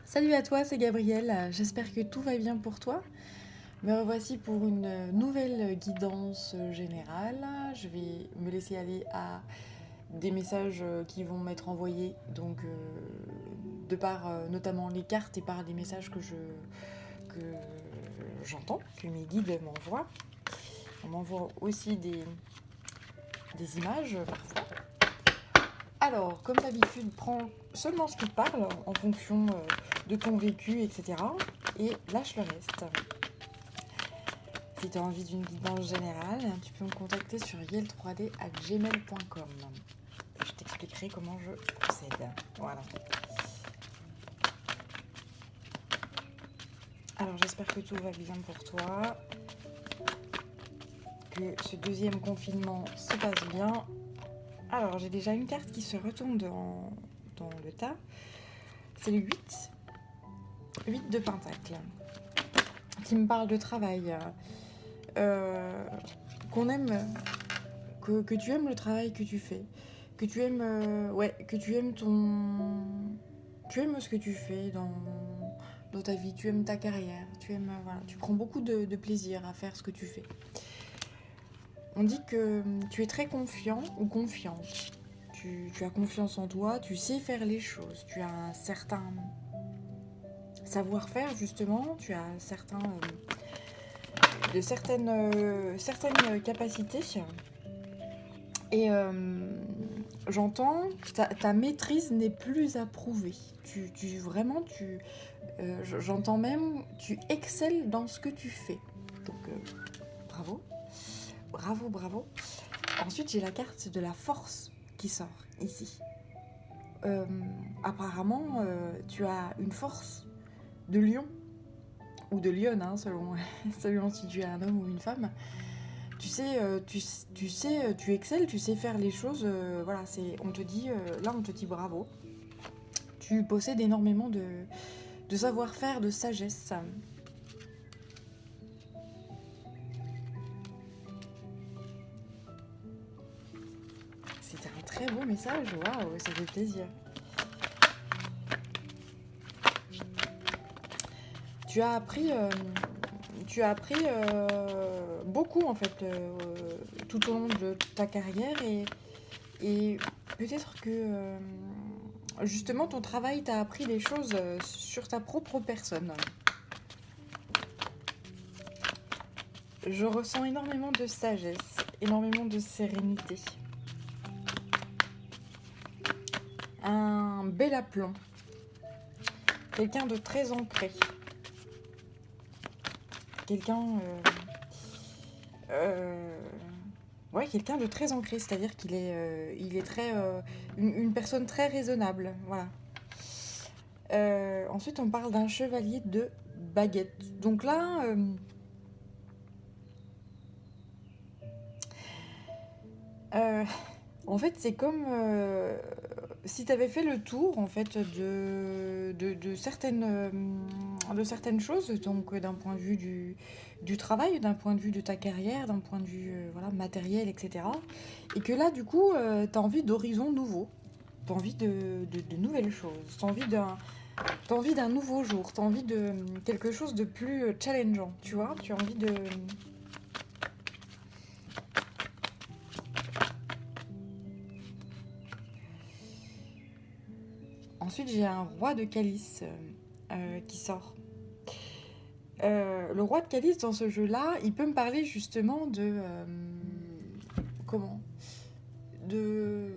Salut à toi, c'est Gabrielle. J'espère que tout va bien pour toi. Me revoici pour une nouvelle guidance générale. Je vais me laisser aller à des messages qui vont m'être envoyés, donc de par notamment les cartes et par des messages que j'entends, que mes guides m'envoient. On m'envoie aussi des images parfois. Alors, comme d'habitude, prends seulement ce qui te parle en fonction de ton vécu, etc. Et lâche le reste. Si tu as envie d'une guidance générale, tu peux me contacter sur yel3d@gmail.com. Je t'expliquerai comment je procède. Voilà. Alors j'espère que tout va bien pour toi, que ce deuxième confinement se passe bien. Alors j'ai déjà une carte qui se retourne dans le tas. C'est le 8. 8 de Pentacle. Qui me parle de travail. Qu'on aime, que tu aimes le travail que tu fais. Que tu aimes, que tu aimes tu aimes ce que tu fais dans ta vie, tu aimes ta carrière, voilà, tu prends beaucoup de plaisir à faire ce que tu fais. On dit que tu es très confiant ou confiante. Tu as confiance en toi, tu sais faire les choses, tu as un certain savoir-faire justement, tu as certaines capacités. Et j'entends, ta maîtrise n'est plus à prouver. Vraiment, j'entends même, tu excelles dans ce que tu fais. Donc, bravo, bravo, bravo. Ensuite, j'ai la carte de la force qui sort ici. Apparemment, tu as une force de lion, ou de lionne, hein, selon si tu es un homme ou une femme. Tu sais, tu excelles, tu sais faire les choses. Voilà, on te dit, là, on te dit bravo. Tu possèdes énormément de savoir-faire, de sagesse. C'était un très beau message. Waouh, ça fait plaisir. Tu as appris, beaucoup en fait tout au long de ta carrière et peut-être que justement ton travail t'a appris des choses sur ta propre personne. Je ressens énormément de sagesse, énormément de sérénité. Un bel aplomb. Quelqu'un de très ancré. Quelqu'un... ouais, quelqu'un de très ancré, c'est-à-dire il est très... une personne très raisonnable, voilà. Ensuite, on parle d'un chevalier de baguette. Donc là... en fait, c'est comme si tu avais fait le tour en fait de certaines choses, donc d'un point de vue du travail, d'un point de vue de ta carrière, d'un point de vue voilà, matériel, etc. Et que là, du coup, tu as envie d'horizons nouveaux, tu as envie de nouvelles choses, t'as envie d'un nouveau jour, tu as envie de quelque chose de plus challengeant, tu vois, tu as envie de... Ensuite, j'ai un roi de calice qui sort. Le roi de calice dans ce jeu-là, il peut me parler justement de... comment de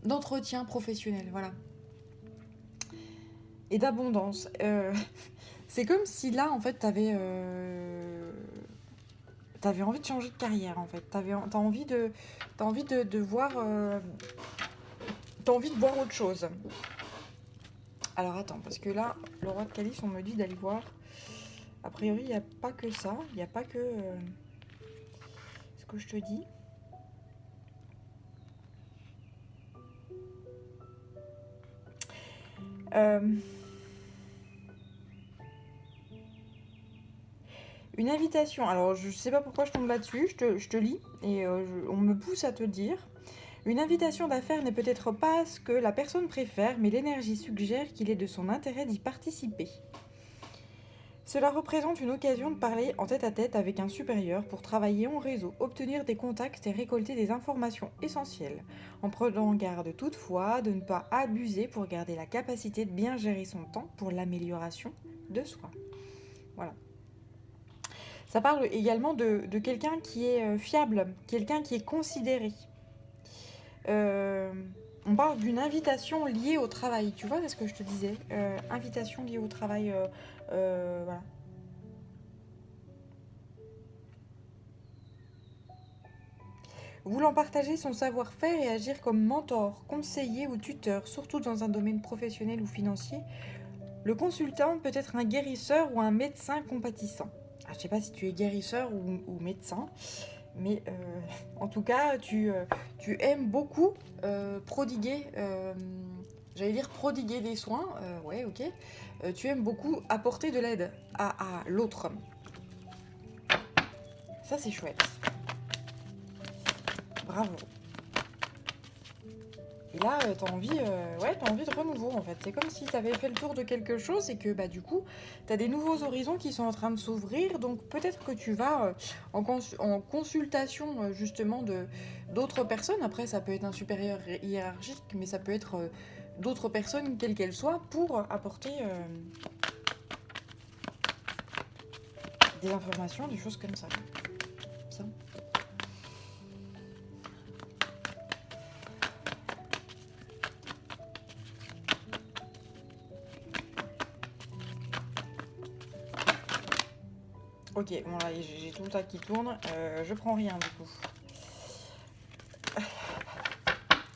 d'entretien professionnel, voilà. Et d'abondance. C'est comme si là, en fait, t'avais envie de changer de carrière, en fait. T'as envie de voir... t'as envie de voir autre chose. Alors attends, parce que là, le roi de calice, on me dit d'aller voir. A priori, il n'y a pas que ça. Il n'y a pas que ce que je te dis. Une invitation. Alors, je sais pas pourquoi je tombe là-dessus. Je te lis et on me pousse à te dire. Une invitation d'affaires n'est peut-être pas ce que la personne préfère, mais l'énergie suggère qu'il est de son intérêt d'y participer. Cela représente une occasion de parler en tête-à-tête avec un supérieur pour travailler en réseau, obtenir des contacts et récolter des informations essentielles, en prenant garde toutefois de ne pas abuser pour garder la capacité de bien gérer son temps pour l'amélioration de soi. Voilà. Ça parle également de quelqu'un qui est fiable, quelqu'un qui est considéré. On parle d'une invitation liée au travail, tu vois, c'est ce que je te disais. Invitation liée au travail, voilà. Voulant partager son savoir-faire et agir comme mentor, conseiller ou tuteur, surtout dans un domaine professionnel ou financier, le consultant peut être un guérisseur ou un médecin compatissant. Ah, je ne sais pas si tu es guérisseur ou médecin, mais en tout cas, tu aimes beaucoup prodiguer, j'allais dire prodiguer des soins, ouais, ok. Tu aimes beaucoup apporter de l'aide à l'autre. Ça, c'est chouette. Bravo. Et là, t'as envie de renouveau en fait. C'est comme si t'avais fait le tour de quelque chose et que bah du coup, t'as des nouveaux horizons qui sont en train de s'ouvrir. Donc peut-être que tu vas en consultation justement d'autres personnes. Après, ça peut être un supérieur hiérarchique, mais ça peut être d'autres personnes, quelles qu'elles soient, pour apporter des informations, des choses comme ça. Ça. Ok, bon là j'ai tout le tas qui tourne, je prends rien du coup.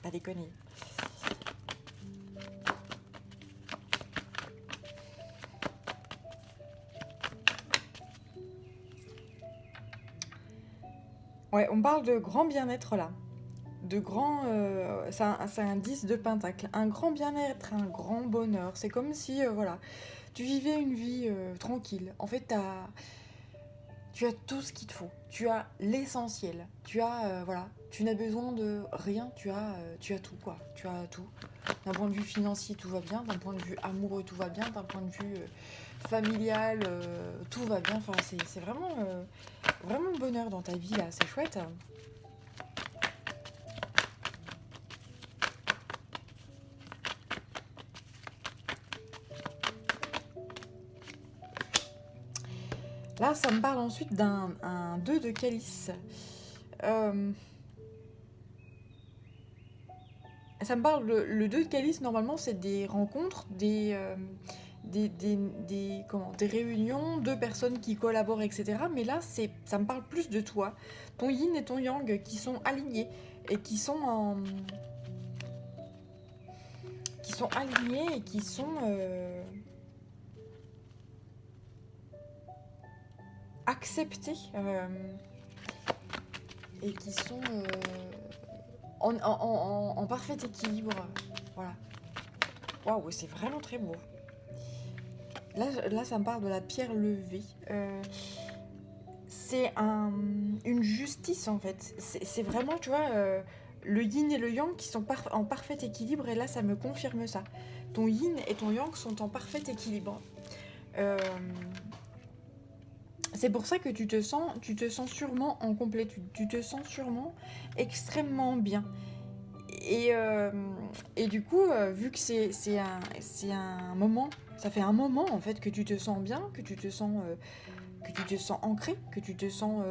Pas déconner. Ouais, on parle de grand bien-être là. De grand... c'est un 10 de pentacle. Un grand bien-être, un grand bonheur. C'est comme si, voilà, tu vivais une vie tranquille. En fait, tu as tout ce qu'il te faut. Tu as l'essentiel. Tu as, voilà, tu n'as besoin de rien. Tu as tout, quoi. Tu as tout. D'un point de vue financier, tout va bien. D'un point de vue amoureux, tout va bien. D'un point de vue familial, tout va bien. Enfin, c'est vraiment, vraiment le bonheur dans ta vie, là. C'est chouette. Là, ça me parle ensuite d'un 2 de calice. Ça me parle, le 2 de calice, normalement, c'est des rencontres, des réunions, deux personnes qui collaborent, etc. Mais là, ça me parle plus de toi. Ton yin et ton yang qui sont alignés et qui sont acceptés et qui sont en parfait équilibre. Voilà. Waouh, c'est vraiment très beau. Là, ça me parle de la pierre levée. C'est une justice en fait. C'est vraiment, tu vois, le yin et le yang qui sont en parfait équilibre. Et là, ça me confirme ça. Ton yin et ton yang sont en parfait équilibre. C'est pour ça que tu te sens sûrement en complétude. Tu te sens sûrement extrêmement bien. Et du coup, vu que c'est un moment, ça fait un moment en fait que tu te sens bien, que tu te sens ancré, que tu te sens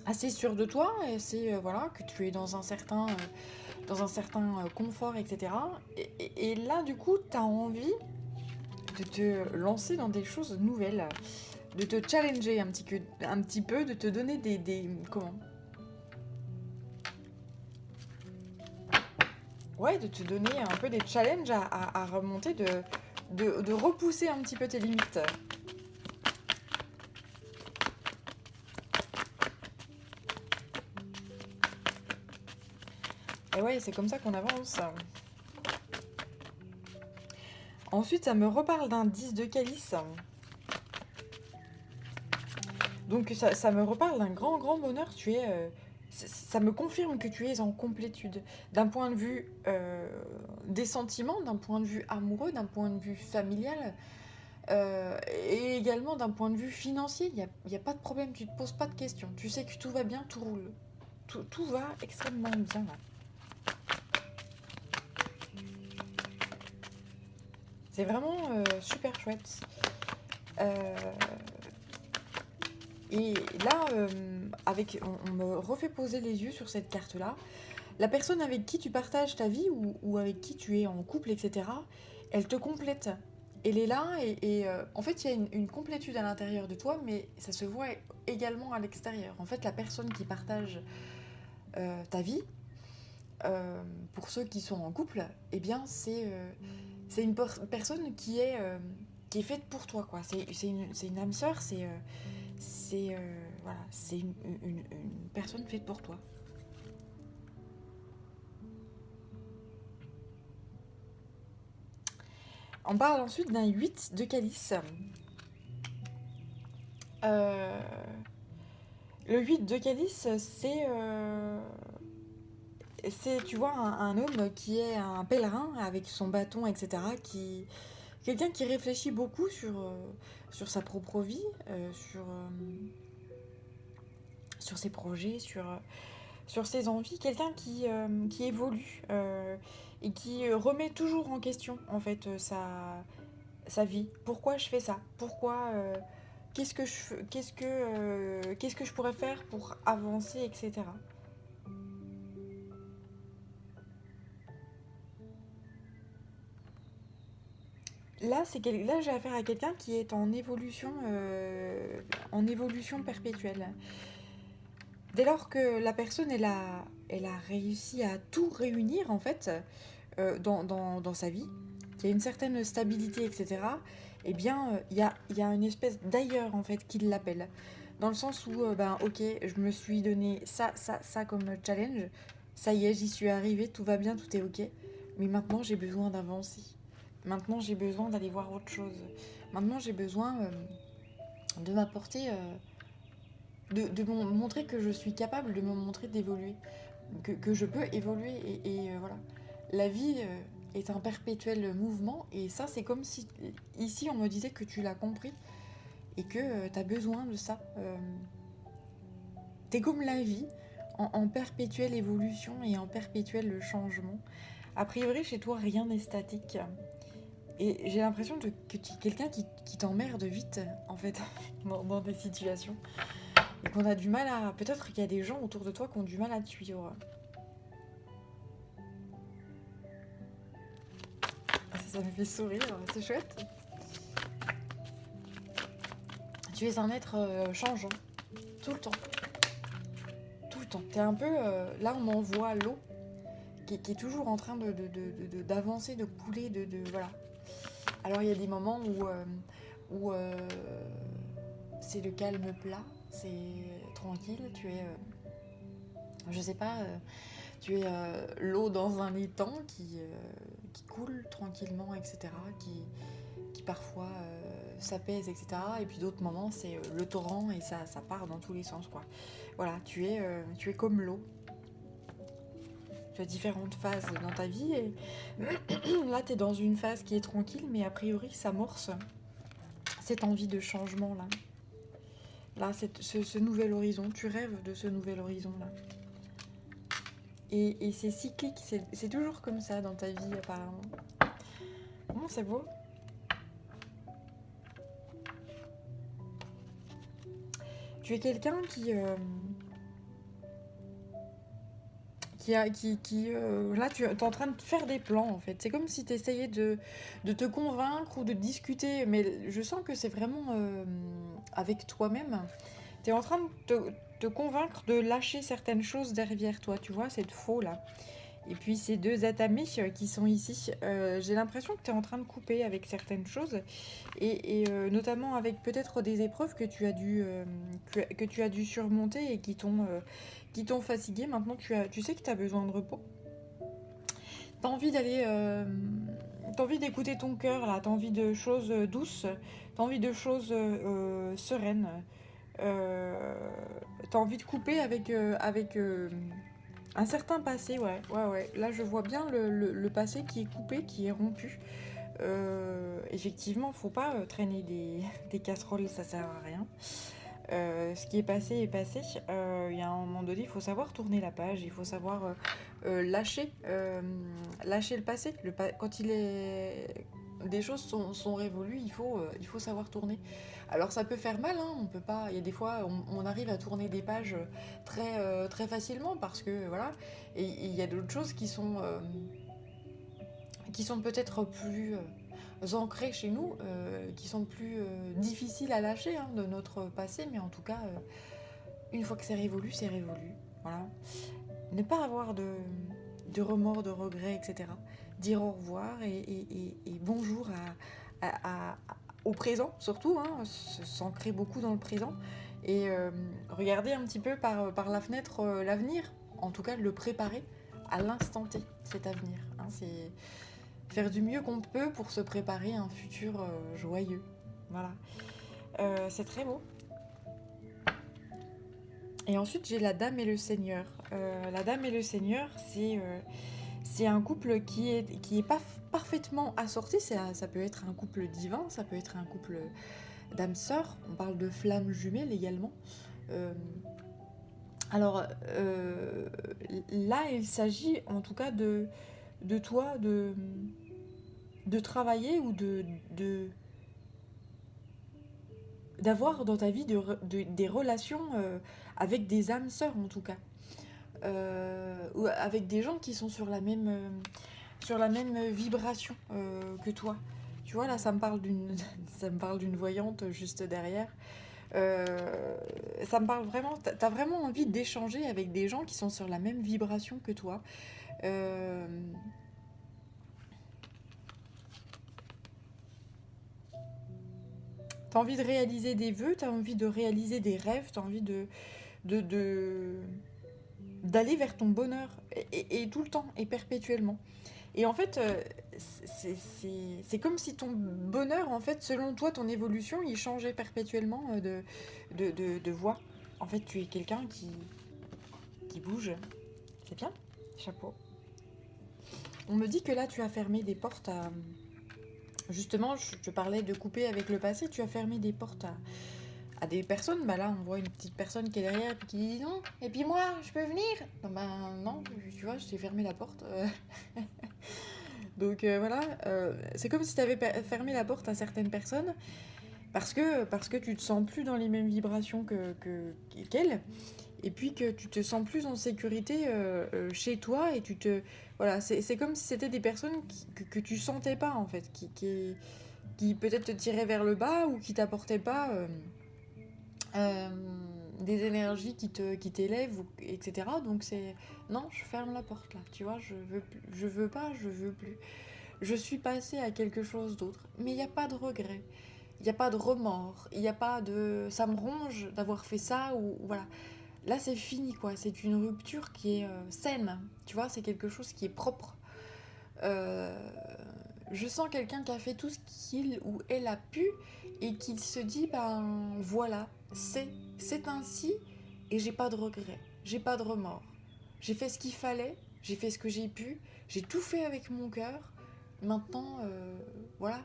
assez sûr de toi, et c'est voilà, que tu es dans un certain confort, etc. Et là, du coup, tu as envie de te lancer dans des choses nouvelles, de te challenger un petit peu, de te donner de te donner un peu des challenges à remonter, de repousser un petit peu tes limites. Et ouais, c'est comme ça qu'on avance. Ensuite, ça me reparle d'un 10 de calice. Donc ça me reparle d'un grand bonheur. ça me confirme que tu es en complétude. D'un point de vue des sentiments, d'un point de vue amoureux, d'un point de vue familial, et également d'un point de vue financier. Il y a pas de problème, tu te poses pas de questions. Tu sais que tout va bien, tout roule. Tout va extrêmement bien là. C'est vraiment super chouette. Euh, et là, on me refait poser les yeux sur cette carte-là. La personne avec qui tu partages ta vie ou avec qui tu es en couple, etc., elle te complète. Elle est là et en fait, il y a une complétude à l'intérieur de toi, mais ça se voit également à l'extérieur. En fait, la personne qui partage ta vie, pour ceux qui sont en couple, eh bien, c'est une personne qui est faite pour toi, quoi. C'est une âme sœur, voilà, c'est une personne faite pour toi. On parle ensuite d'un 8 de calice. Euh, le 8 de calice, c'est, tu vois, un homme qui est un pèlerin avec son bâton, etc. Quelqu'un qui réfléchit beaucoup sur sa propre vie, sur ses projets, sur ses envies. Quelqu'un qui évolue et qui remet toujours en question, en fait, sa vie. Pourquoi je fais ça? Pourquoi qu'est-ce que je pourrais faire pour avancer, etc. Là, j'ai affaire à quelqu'un qui est en évolution perpétuelle. Dès lors que la personne, elle a réussi à tout réunir, en fait, dans sa vie, qu'il y a une certaine stabilité, etc., eh bien, il y a une espèce d'ailleurs, en fait, qui l'appelle. Dans le sens où, ben, ok, je me suis donné ça comme challenge. Ça y est, j'y suis arrivée, tout va bien, tout est ok. Mais maintenant, j'ai besoin d'avancer. Maintenant, j'ai besoin d'aller voir autre chose. Maintenant, j'ai besoin de m'apporter, de me montrer que je suis capable, de me montrer d'évoluer, que je peux évoluer. Voilà. La vie est un perpétuel mouvement et ça, c'est comme si ici, on me disait que tu l'as compris et que tu as besoin de ça. T'es comme la vie, en perpétuelle évolution et en perpétuel changement. A priori, chez toi, rien n'est statique. Et j'ai l'impression que tu es quelqu'un qui t'emmerde vite, en fait, dans des situations. Et qu'on a du mal à... Peut-être qu'il y a des gens autour de toi qui ont du mal à te suivre. Ah, ça me fait sourire, c'est chouette. Tu es un être changeant, tout le temps. Tout le temps. T'es un peu... là, on envoie l'eau, qui est toujours en train d'avancer, de couler, voilà. Alors, il y a des moments où c'est le calme plat, c'est tranquille, tu es... je sais pas... tu es l'eau dans un étang qui coule tranquillement, etc., qui parfois s'apaise, etc. Et puis d'autres moments, c'est le torrent et ça part dans tous les sens, quoi. Voilà, tu es comme l'eau. Tu as différentes phases dans ta vie et là, tu es dans une phase qui est tranquille, mais a priori, s'amorce cette envie de changement, là. Là, ce nouvel horizon, tu rêves de ce nouvel horizon-là. Et c'est cyclique, c'est toujours comme ça dans ta vie, apparemment. Bon, c'est beau. Tu es quelqu'un là, tu es en train de faire des plans, en fait. C'est comme si tu essayais de te convaincre ou de discuter, mais je sens que c'est vraiment avec toi-même. Tu es en train de te convaincre de lâcher certaines choses derrière toi, tu vois, cette faux-là. Et puis ces deux atamés qui sont ici, j'ai l'impression que tu es en train de couper avec certaines choses, notamment avec peut-être des épreuves que tu as dû surmonter et qui t'ont fatigué. Maintenant, tu sais que tu as besoin de repos. Tu as envie d'aller... T'as envie d'écouter ton cœur, là, t'as envie de choses douces, t'as envie de choses sereines, Euh, T'as envie de couper avec un certain passé, ouais, ouais, ouais. Là, je vois bien le passé qui est coupé, qui est rompu. Effectivement, faut pas traîner des casseroles, ça sert à rien. Ce qui est passé est passé. Il y a un moment donné, il faut savoir tourner la page, il faut savoir lâcher le passé. Quand des choses sont révolues, il faut savoir tourner. Alors ça peut faire mal, hein, on peut pas. Il y a des fois, on arrive à tourner des pages très facilement parce que voilà. Et il y a d'autres choses qui sont peut-être plus ancrées chez nous, qui sont plus difficiles à lâcher hein, de notre passé, mais en tout cas, une fois que c'est révolu, c'est révolu. Voilà. Ne pas avoir de remords, de regrets, etc. Dire au revoir et bonjour au présent, surtout, hein, s'ancrer beaucoup dans le présent et regarder un petit peu par la fenêtre l'avenir, en tout cas le préparer à l'instant T, cet avenir. Hein, c'est faire du mieux qu'on peut pour se préparer à un futur joyeux. Voilà. C'est très beau. Et ensuite, j'ai la Dame et le Seigneur. La Dame et le Seigneur, c'est un couple qui est pas parfaitement assorti. Ça peut être un couple divin, ça peut être un couple d'âmes-sœurs. On parle de flammes jumelles également. Euh, alors là, il s'agit en tout cas de toi, de travailler ou d'avoir dans ta vie des relations avec des âmes sœurs en tout cas. Ou avec des gens qui sont sur la même vibration que toi. Tu vois, là, ça me parle d'une voyante juste derrière. Ça me parle vraiment, t'as vraiment envie d'échanger avec des gens qui sont sur la même vibration que toi. Euh, T'as envie de réaliser des vœux, t'as envie de réaliser des rêves, t'as envie de, de- d'aller vers ton bonheur et tout le temps et perpétuellement. Et en fait, c'est comme si ton bonheur, en fait, selon toi, ton évolution, il changeait perpétuellement de voie. En fait, tu es quelqu'un qui bouge. C'est bien, chapeau. On me dit que là, tu as fermé des portes à... Justement, je te parlais de couper avec le passé, tu as fermé des portes à des personnes. Bah là, on voit une petite personne qui est derrière et qui dit non. Et puis moi, je peux venir? Non, bah non, tu vois, je t'ai fermé la porte. Donc voilà, c'est comme si tu avais fermé la porte à certaines personnes parce que tu te sens plus dans les mêmes vibrations qu'elles et puis que tu te sens plus en sécurité chez toi et tu te... Voilà, c'est comme si c'était des personnes que tu sentais pas en fait, qui peut-être te tiraient vers le bas ou qui t'apportaient pas euh, des énergies qui t'élèvent, etc. Donc c'est... Non, je ferme la porte là, tu vois, je veux pas, je veux plus. Je suis passée à quelque chose d'autre. Mais il n'y a pas de regret. Il n'y a pas de remords. Il n'y a pas de... Ça me ronge d'avoir fait ça ou... Voilà. Là, c'est fini, quoi. C'est une rupture qui est saine. Tu vois, c'est quelque chose qui est propre. Euh, Je sens quelqu'un qui a fait tout ce qu'il ou elle a pu et qui se dit, ben voilà, c'est ainsi et j'ai pas de regrets. J'ai pas de remords. J'ai fait ce qu'il fallait. J'ai fait ce que j'ai pu. J'ai tout fait avec mon cœur. Maintenant, voilà.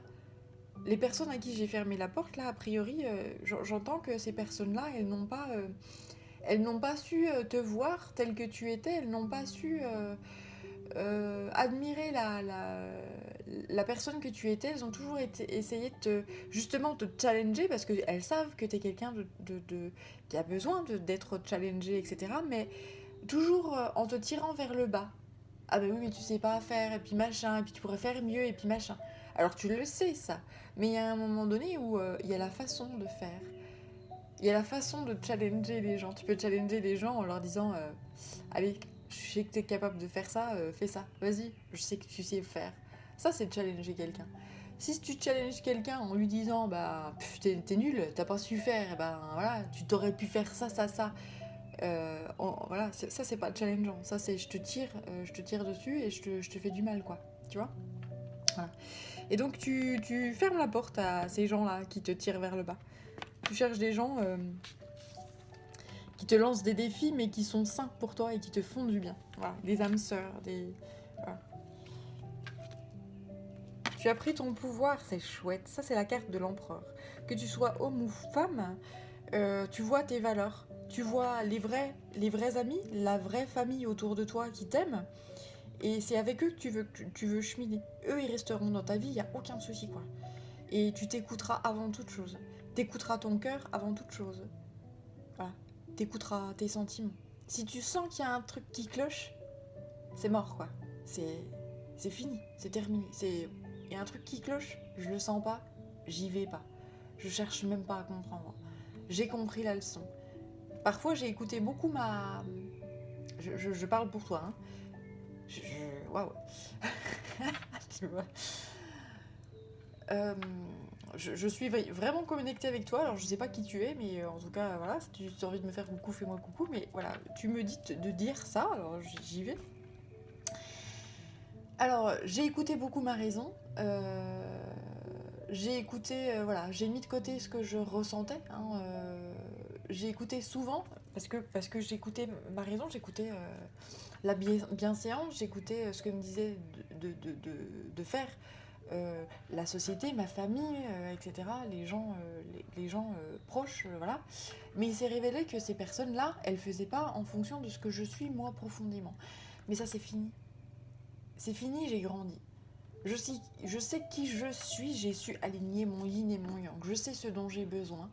Les personnes à qui j'ai fermé la porte, là, a priori, j'entends que ces personnes-là, elles n'ont pas su te voir tel que tu étais, elles n'ont pas su admirer la personne que tu étais, elles ont toujours essayé de justement te challenger parce qu'elles savent que tu es quelqu'un qui a besoin d'être challengé, etc. Mais toujours en te tirant vers le bas. Ah ben oui, mais tu sais pas faire, et puis machin, et puis tu pourrais faire mieux, et puis machin. Alors tu le sais, ça. Mais il y a un moment donné où il y a la façon de faire. Il y a la façon de challenger les gens. Tu peux challenger les gens en leur disant allez, je sais que tu es capable de faire ça, fais ça. Vas-y, je sais que tu sais faire. Ça, c'est challenger quelqu'un. Si tu challenges quelqu'un en lui disant bah t'es nul, t'as pas su faire, et ben voilà, tu t'aurais pu faire ça, ça, ça. Voilà, ça c'est pas challengeant. Ça c'est je te tire dessus et je te fais du mal, quoi. Tu vois? Voilà. Et donc tu fermes la porte à ces gens-là qui te tirent vers le bas. Tu cherches des gens qui te lancent des défis, mais qui sont sains pour toi et qui te font du bien. Voilà, des âmes sœurs, des... Voilà. Tu as pris ton pouvoir, c'est chouette. Ça, c'est la carte de l'empereur. Que tu sois homme ou femme, tu vois tes valeurs. Tu vois les vrais amis, la vraie famille autour de toi qui t'aiment. Et c'est avec eux que tu veux cheminer. Eux, ils resteront dans ta vie, il n'y a aucun souci, quoi. Et tu t'écouteras avant toute chose. T'écouteras ton cœur avant toute chose. Voilà. T'écouteras tes sentiments. Si tu sens qu'il y a un truc qui cloche, c'est mort, quoi. C'est fini, c'est terminé. Il y a un truc qui cloche, je le sens pas, j'y vais pas. Je cherche même pas à comprendre. J'ai compris la leçon. Parfois, j'ai écouté beaucoup ma... Je parle pour toi, hein. Waouh. Tu vois. Je suis vraiment connectée avec toi. Alors, je sais pas qui tu es, mais en tout cas, voilà, si tu as envie de me faire coucou, fais-moi coucou. Mais voilà, tu me dis de dire ça, alors j'y vais. Alors, j'ai écouté beaucoup ma raison. J'ai écouté, voilà, j'ai mis de côté ce que je ressentais. Hein, j'ai écouté souvent, parce que j'écoutais ma raison, j'écoutais la bienséance, j'écoutais ce que me disait de faire la société, ma famille, etc., les gens proches, voilà. Mais il s'est révélé que ces personnes-là, elles faisaient pas en fonction de ce que je suis moi profondément. Mais ça, c'est fini. C'est fini, j'ai grandi. Je sais qui je suis, j'ai su aligner mon yin et mon yang. Je sais ce dont j'ai besoin.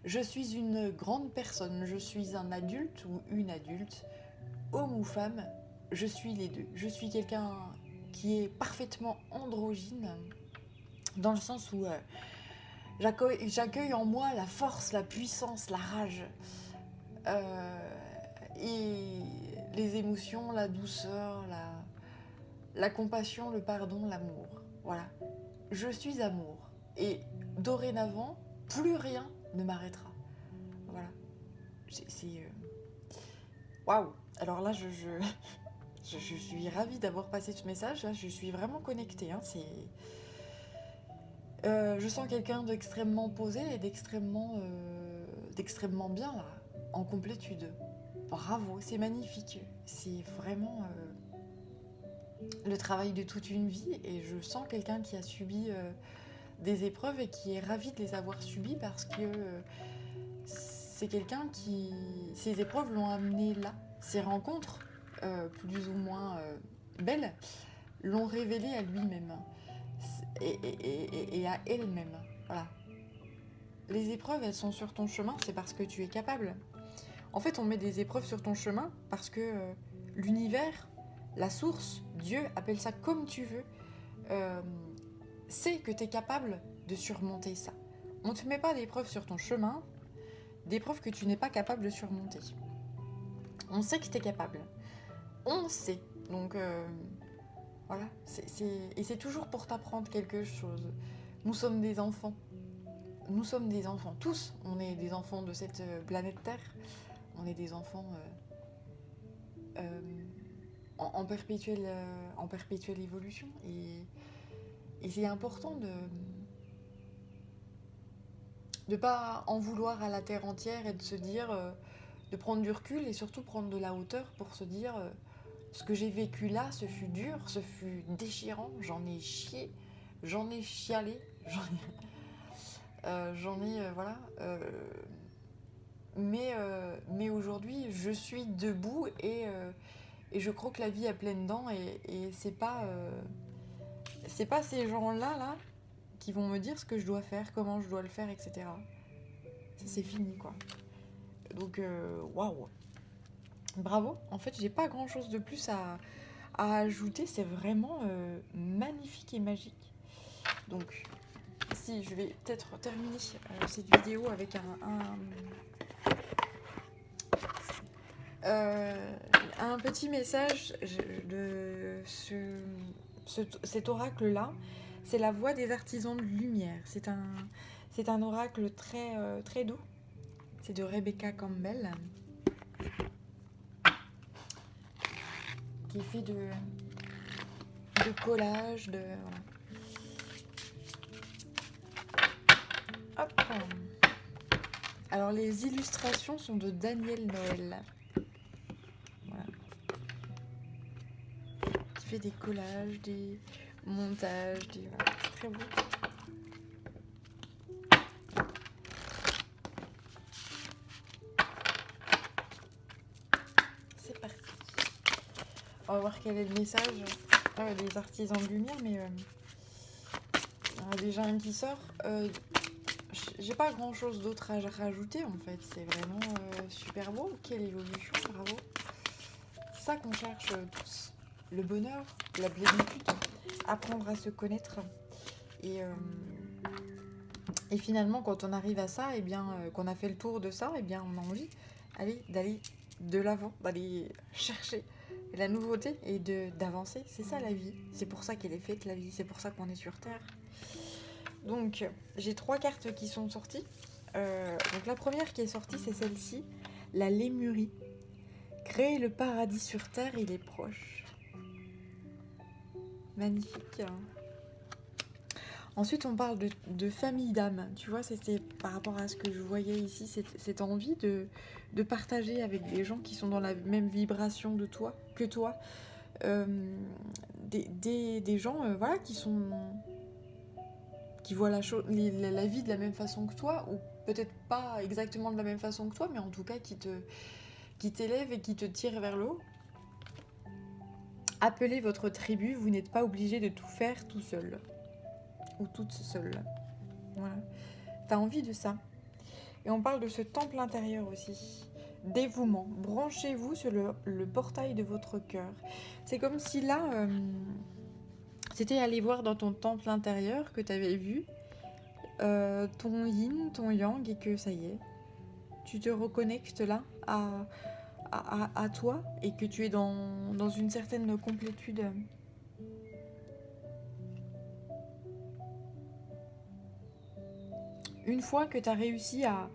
Je suis une grande personne, je suis un adulte ou une adulte, homme ou femme, je suis les deux. Je suis quelqu'un qui est parfaitement androgyne, dans le sens où j'accueille en moi la force, la puissance, la rage, et les émotions, la douceur, la compassion, le pardon, l'amour. Voilà. Je suis amour. Et dorénavant, plus rien ne m'arrêtera. Voilà. C'est... Waouh. Alors là, je suis ravie d'avoir passé ce message. Là, je suis vraiment connectée. Hein. Je sens quelqu'un d'extrêmement posé et d'extrêmement bien, là. En complétude. Bravo, c'est magnifique. C'est vraiment... le travail de toute une vie, et je sens quelqu'un qui a subi des épreuves et qui est ravi de les avoir subies parce que c'est quelqu'un qui... Ces épreuves l'ont amené là. Ces rencontres, plus ou moins belles, l'ont révélé à lui-même et à elle-même. Voilà. Les épreuves, elles sont sur ton chemin, c'est parce que tu es capable. En fait, on met des épreuves sur ton chemin parce que l'univers, la source, Dieu, appelle ça comme tu veux, sait que tu es capable de surmonter ça. On ne te met pas d'épreuves sur ton chemin, d'épreuves que tu n'es pas capable de surmonter. On sait que tu es capable. On sait. Donc, voilà. Et c'est toujours pour t'apprendre quelque chose. Nous sommes des enfants. Nous sommes des enfants. Tous, on est des enfants de cette planète Terre. On est des enfants en perpétuelle évolution. Et c'est important de ne pas en vouloir à la Terre entière et de se dire, de prendre du recul et surtout prendre de la hauteur pour se dire, ce que j'ai vécu là, ce fut dur, ce fut déchirant, j'en ai chié, j'en ai chialé, voilà. Mais aujourd'hui, je suis debout et je croque la vie à pleines dents et c'est pas ces gens-là là qui vont me dire ce que je dois faire, comment je dois le faire, etc. Ça, c'est fini, quoi. Donc, waouh. Bravo. En fait, j'ai pas grand-chose de plus à ajouter. C'est vraiment magnifique et magique. Donc, si je vais peut-être terminer cette vidéo avec un petit message de cet oracle-là. C'est la voix des artisans de lumière. C'est un oracle très doux. C'est de Rebecca Campbell, qui est fait de collage, de... Voilà. Hop. Alors, les illustrations sont de Daniel Noël. Voilà. Qui fait des collages, des montages, des... Voilà, c'est très beau. C'est parti. On va voir quel est le message. Les artisans de lumière, mais déjà un qui sort. J'ai pas grand chose d'autre à rajouter en fait. C'est vraiment super beau. Quelle évolution, bravo. C'est ça qu'on cherche tous. Le bonheur, la plénitude, apprendre à se connaître. Et finalement, quand on arrive à ça, et bien, qu'on a fait le tour de ça, et bien, on a envie d'aller de l'avant, d'aller chercher la nouveauté et d'avancer. C'est ça la vie. C'est pour ça qu'elle est faite la vie. C'est pour ça qu'on est sur Terre. Donc, j'ai 3 cartes qui sont sorties. Donc, la première qui est sortie, c'est celle-ci, la Lémurie. Créer le paradis sur Terre, il est proche. Magnifique. Hein. Ensuite, on parle de famille d'âme. Tu vois, c'était par rapport à ce que je voyais ici, cette envie de partager avec des gens qui sont dans la même vibration que toi. Des gens voilà, qui voient la vie de la même façon que toi, ou peut-être pas exactement de la même façon que toi, mais en tout cas qui t'élèvent et qui te tirent vers le haut. Appelez votre tribu, vous n'êtes pas obligé de tout faire tout seul. Ou toute seule. Voilà. T'as envie de ça. Et on parle de ce temple intérieur aussi. Dévouement. Branchez-vous sur le portail de votre cœur. C'est comme si là, c'était aller voir dans ton temple intérieur que t'avais vu ton yin, ton yang, et que ça y est, tu te reconnectes là à toi, et que tu es dans une certaine complétude. Une fois que tu as réussi à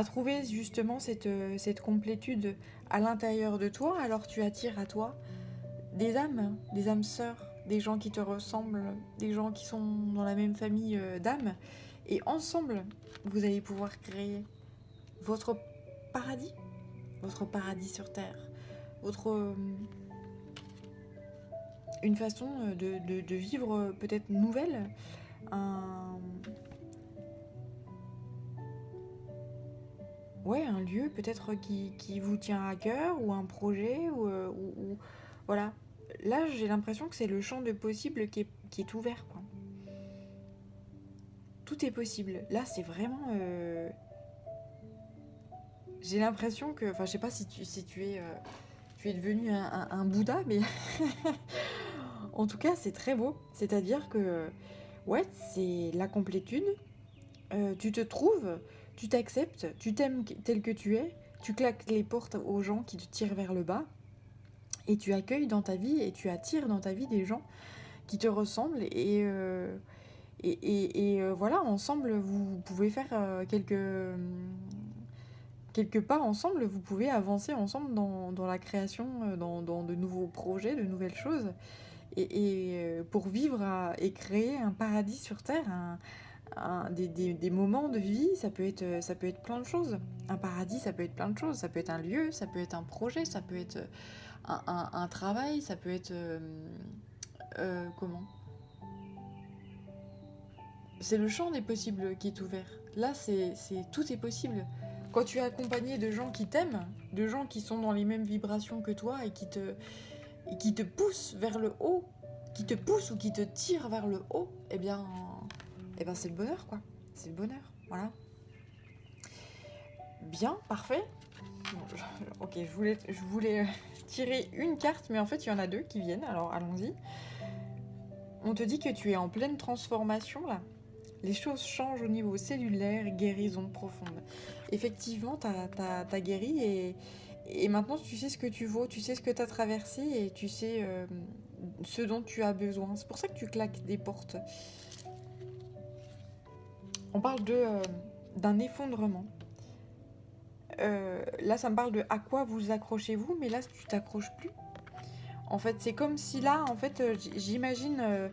trouver justement cette complétude à l'intérieur de toi, alors tu attires à toi des âmes sœurs, des gens qui te ressemblent, des gens qui sont dans la même famille d'âmes. Et ensemble, vous allez pouvoir créer votre paradis sur Terre, une façon de vivre peut-être nouvelle, un lieu peut-être qui vous tient à cœur, ou un projet, ou voilà. Là, j'ai l'impression que c'est le champ de possible qui est ouvert, quoi. Tout est possible. Là, c'est vraiment... J'ai l'impression que... Enfin, je sais pas si tu es devenu un Bouddha, mais... En tout cas, c'est très beau. C'est-à-dire que... Ouais, c'est la complétude. Tu te trouves, tu t'acceptes, tu t'aimes tel que tu es, tu claques les portes aux gens qui te tirent vers le bas, et tu accueilles dans ta vie, et tu attires dans ta vie des gens qui te ressemblent, voilà, ensemble, vous pouvez faire quelques pas ensemble, vous pouvez avancer ensemble dans la création, dans de nouveaux projets, de nouvelles choses, pour vivre et créer un paradis sur Terre, des moments de vie. Ça peut être plein de choses. Un paradis, ça peut être plein de choses. Ça peut être un lieu, ça peut être un projet, ça peut être un travail, ça peut être... comment C'est le champ des possibles qui est ouvert. Là, tout est possible. Quand tu es accompagné de gens qui t'aiment, de gens qui sont dans les mêmes vibrations que toi, et qui te poussent vers le haut, qui te poussent ou qui te tirent vers le haut, eh bien c'est le bonheur, quoi. C'est le bonheur, voilà. Bien, parfait. Ok, je voulais tirer une carte, mais en fait, il y en a 2 qui viennent, alors allons-y. On te dit que tu es en pleine transformation, là. Les choses changent au niveau cellulaire, guérison profonde. Effectivement, t'as guéri, et maintenant tu sais ce que tu vaux, tu sais ce que t'as traversé, et tu sais ce dont tu as besoin. C'est pour ça que tu claques des portes. On parle d'un effondrement. Là, ça me parle de à quoi vous accrochez-vous, mais là, tu t'accroches plus. En fait, c'est comme si là, en fait, j'imagine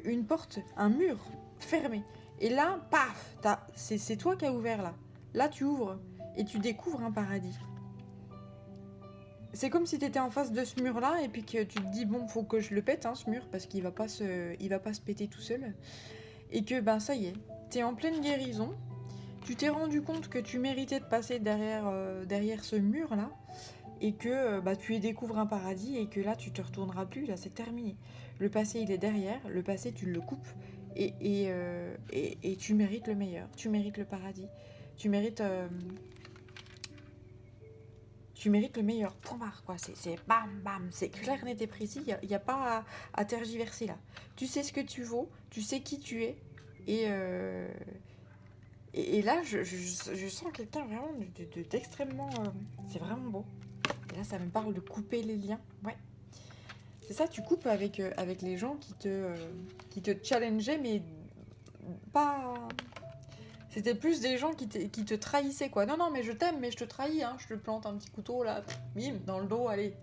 une porte, un mur fermé. Et là, paf, c'est toi qui as ouvert là. là tu ouvres et tu découvres un paradis. C'est comme si tu étais en face de ce mur-là et puis que tu te dis bon, faut que je le pète ce mur parce qu'il va pas se péter tout seul et que ben ça y est, t'es en pleine guérison. Tu t'es rendu compte que tu méritais de passer derrière ce mur-là et que tu y découvres un paradis et que là tu te retourneras plus, là c'est terminé. Le passé il est derrière, le passé tu le coupes et tu mérites le meilleur, tu mérites le paradis, tu mérites, tu mérites le meilleur, point barre quoi, c'est bam bam, c'est clair, net et précis, il y a pas à tergiverser là. Tu sais ce que tu vaux, tu sais qui tu es et, et là je sens quelqu'un vraiment d'extrêmement, c'est vraiment beau. Et là, ça me parle de couper les liens. Ouais. C'est ça, tu coupes avec les gens qui te challengeaient, mais pas... C'était plus des gens qui te trahissaient, quoi. Non, non, mais je t'aime, mais je te trahis, hein. Je te plante un petit couteau, là, bim, dans le dos, allez.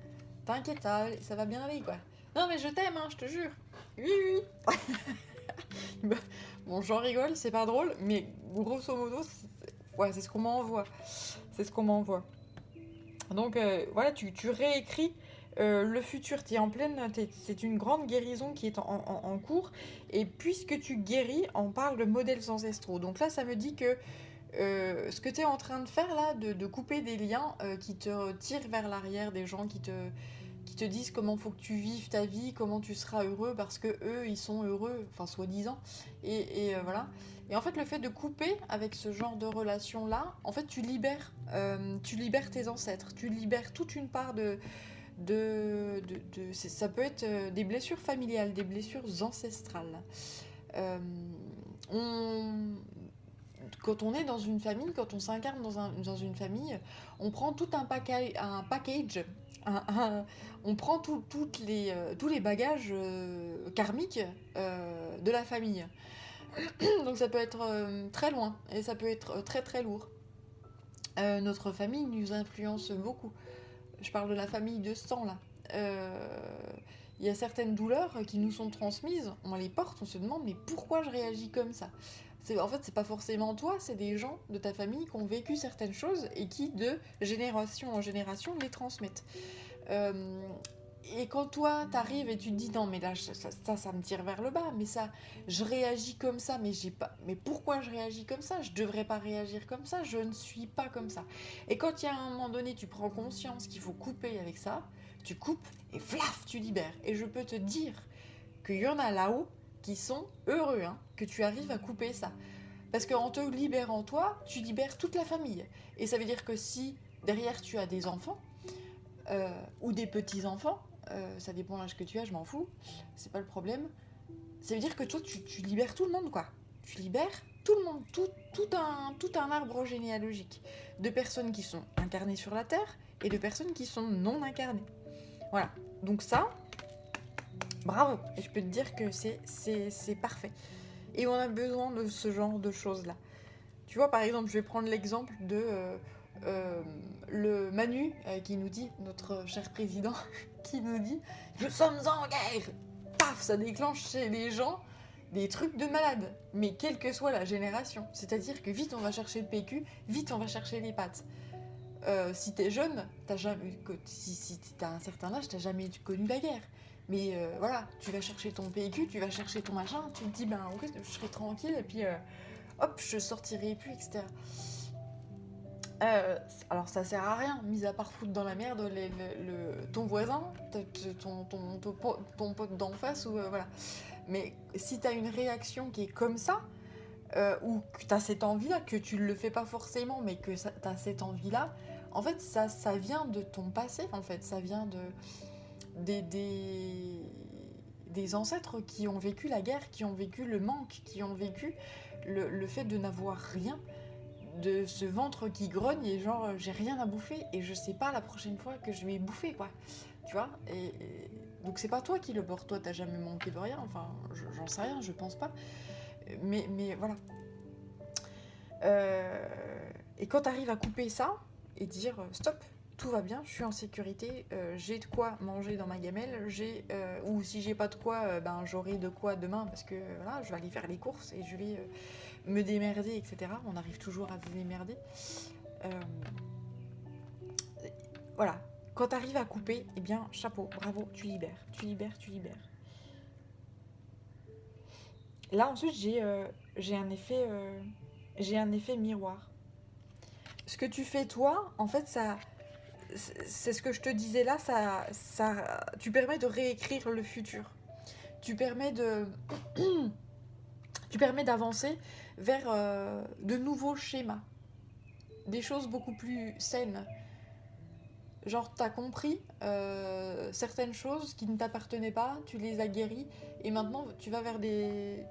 T'inquiète, ça va bien aller, quoi. Non, mais je t'aime, hein, je te jure. Oui, oui. Bon, j'en rigole, c'est pas drôle, mais grosso modo, c'est ce qu'on m'envoie. C'est ce qu'on m'envoie. Donc voilà, tu réécris le futur, c'est une grande guérison qui est en cours, et puisque tu guéris, on parle de modèles ancestraux. Donc là, ça me dit que ce que tu es en train de faire là, de couper des liens qui te tirent vers l'arrière, des gens qui te disent comment faut que tu vives ta vie, comment tu seras heureux, parce que eux, ils sont heureux, enfin soi-disant, et voilà. Et en fait, le fait de couper avec ce genre de relation-là, en fait, tu libères tes ancêtres, tu libères toute une part ça peut être des blessures familiales, des blessures ancestrales. Euh, on, Quand on est dans une famille, quand on s'incarne dans une famille, on prend tout un package, on prend tous les bagages karmiques de la famille. Donc ça peut être très loin et ça peut être très très lourd. Notre famille nous influence beaucoup. Je parle de la famille de sang là. Il y a certaines douleurs qui nous sont transmises, on les porte, on se demande mais pourquoi je réagis comme ça. En fait, c'est pas forcément toi, c'est des gens de ta famille qui ont vécu certaines choses et qui, de génération en génération, les transmettent. Euh, et quand toi, t'arrives et tu te dis non, mais là, ça me tire vers le bas, mais ça, je réagis comme ça, mais j'ai pas. Mais pourquoi je réagis comme ça? Je devrais pas réagir comme ça, je ne suis pas comme ça. Et quand il y a un moment donné, tu prends conscience qu'il faut couper avec ça, tu coupes et flaf, tu libères. Et je peux te dire qu'il y en a là-haut qui sont heureux, hein, que tu arrives à couper ça. Parce qu'en te libérant toi, tu libères toute la famille. Et ça veut dire que si derrière tu as des enfants, ou des petits-enfants, ça dépend de l'âge que tu as, je m'en fous, c'est pas le problème. Ça veut dire que toi, tu libères tout le monde, quoi. Tu libères tout le monde, tout un arbre généalogique de personnes qui sont incarnées sur la Terre et de personnes qui sont non incarnées. Voilà. Donc ça, bravo. Et je peux te dire que c'est parfait. Et on a besoin de ce genre de choses-là. Tu vois, par exemple, je vais prendre l'exemple de le Manu qui nous dit, notre cher président, qui nous dit « Nous sommes en guerre !» Paf, ça déclenche chez les gens des trucs de malade, mais quelle que soit la génération. C'est-à-dire que vite on va chercher le PQ, vite on va chercher les pâtes. Si t'es jeune, si t'as un certain âge, t'as jamais connu la guerre. Mais voilà, tu vas chercher ton PQ, tu vas chercher ton machin, tu te dis ben ok, je serai tranquille et puis hop, je sortirai plus, etc. Alors ça sert à rien, mis à part foutre dans la merde ton voisin, ton pote d'en face, ou voilà. Mais si t'as une réaction qui est comme ça, ou que t'as cette envie-là, que tu le fais pas forcément, mais que t'as cette envie-là, en fait ça vient de ton passé, en fait, ça vient des ancêtres qui ont vécu la guerre, qui ont vécu le manque, qui ont vécu le fait de n'avoir rien, de ce ventre qui grogne et genre j'ai rien à bouffer et je sais pas la prochaine fois que je vais bouffer, quoi, tu vois. Donc c'est pas toi qui le portes, toi t'as jamais manqué de rien, enfin j'en sais rien, je pense pas, mais voilà. Et quand t'arrives à couper ça et dire stop, tout va bien, je suis en sécurité, j'ai de quoi manger dans ma gamelle, ou si j'ai pas de quoi, ben j'aurai de quoi demain parce que voilà, je vais aller faire les courses et je vais me démerder, etc. On arrive toujours à se démerder. Euh, voilà, quand tu arrives à couper, eh bien chapeau, bravo, tu libères, tu libères, tu libères. Là ensuite j'ai un effet, j'ai un effet miroir. Ce que tu fais toi, en fait ça, c'est ce que je te disais là, tu permets de réécrire le futur. Tu permets de, tu permets d'avancer vers de nouveaux schémas, des choses beaucoup plus saines. Genre, t'as compris certaines choses qui ne t'appartenaient pas, tu les as guéries, et maintenant tu vas vers des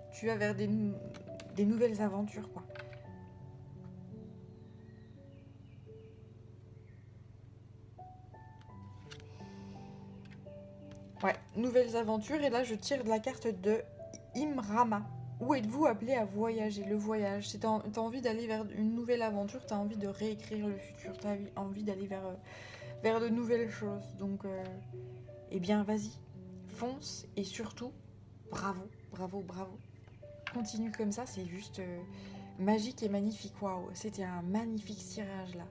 nouvelles aventures, quoi. Ouais, nouvelles aventures, et là je tire de la carte de Imrama. Où êtes-vous appelé à voyager? Le voyage, c'est t'as envie d'aller vers une nouvelle aventure, t'as envie de réécrire le futur, t'as envie d'aller vers de nouvelles choses. Donc, eh bien, vas-y, fonce, et surtout, bravo, bravo, bravo. Continue comme ça, c'est juste magique et magnifique. Waouh, c'était un magnifique tirage là.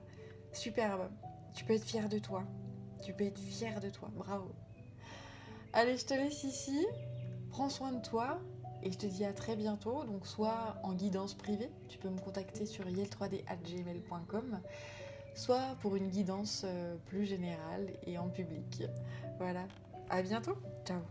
Superbe. Tu peux être fier de toi. Tu peux être fier de toi. Bravo. Allez, je te laisse ici. Prends soin de toi. Et je te dis à très bientôt. Donc, soit en guidance privée, tu peux me contacter sur yel3d@gmail.com, soit pour une guidance plus générale et en public. Voilà. À bientôt. Ciao.